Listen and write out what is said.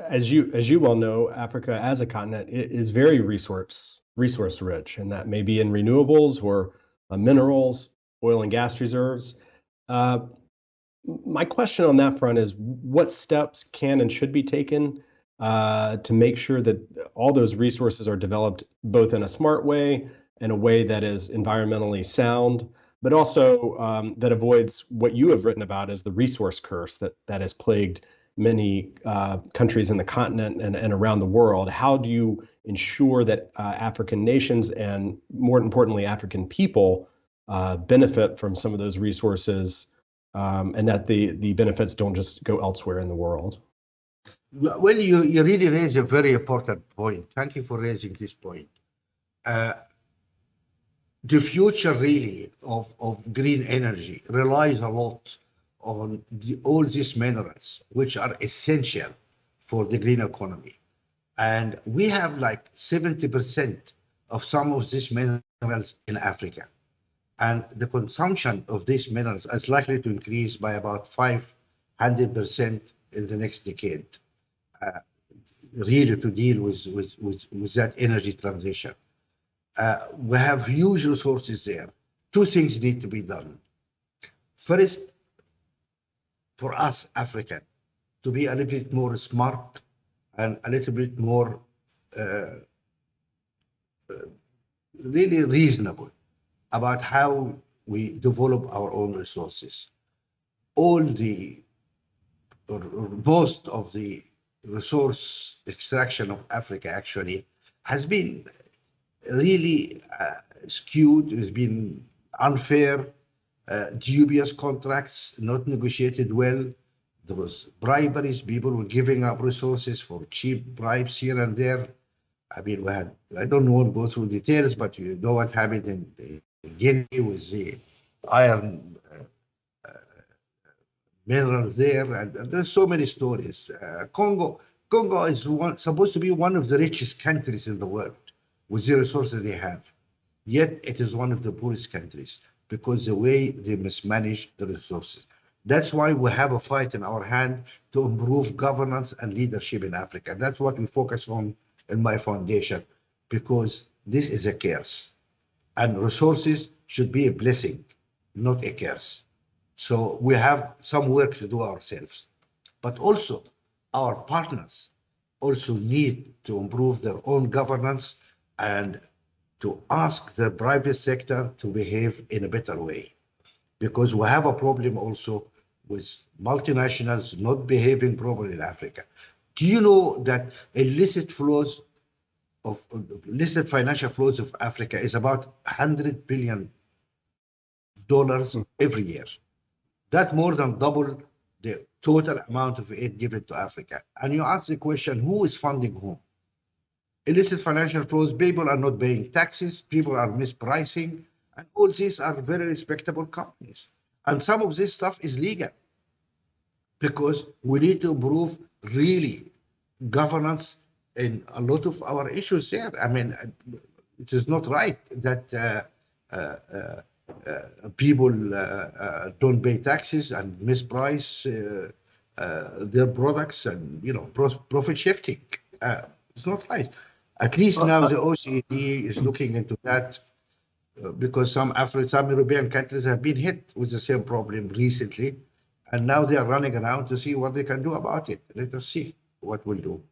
As you well know, Africa as a continent is very resource rich, and that may be in renewables or minerals, oil and gas reserves. Uh, my question on that front is, what steps can and should be taken to make sure that all those resources are developed both in a smart way, in a way that is environmentally sound, but also that avoids what you have written about as the resource curse that has plagued many countries in the continent and around the world. How do you ensure that African nations and, more importantly, African people benefit from some of those resources, and that the benefits don't just go elsewhere in the world? Well, you really raise a very important point. Thank you for raising this point. The future really of green energy relies a lot on all these minerals, which are essential for the green economy. And we have like 70% of some of these minerals in Africa. And the consumption of these minerals is likely to increase by about 500% in the next decade, really to deal with that energy transition. We have huge resources there. Two things need to be done. First, for us African, to be a little bit more smart and a little bit more really reasonable about how we develop our own resources. Most of the resource extraction of Africa actually has been really skewed, has been unfair, dubious contracts, not negotiated well. There was briberies, people were giving up resources for cheap bribes here and there. I mean, I don't want to go through details, but you know what happened in Guinea with the iron minerals there, and there's so many stories. Congo is supposed to be one of the richest countries in the world with the resources they have, yet it is one of the poorest countries because the way they mismanage the resources. That's why we have a fight in our hand to improve governance and leadership in Africa. That's what we focus on in my foundation, because this is a curse, and resources should be a blessing, not a curse. So we have some work to do ourselves, but also our partners also need to improve their own governance and to ask the private sector to behave in a better way, because we have a problem also with multinationals not behaving properly in Africa. Do you know that illicit financial flows of Africa is about $100 billion every year? That's more than double the total amount of aid given to Africa. And you ask the question, who is funding whom? Illicit financial flows, people are not paying taxes, people are mispricing, and all these are very respectable companies. And some of this stuff is legal, because we need to improve really governance in a lot of our issues there. I mean, it is not right that people don't pay taxes and misprice their products and, profit shifting. It's not right. At least now the OECD is looking into that, because some European countries have been hit with the same problem recently, and now they are running around to see what they can do about it. Let us see what we'll do.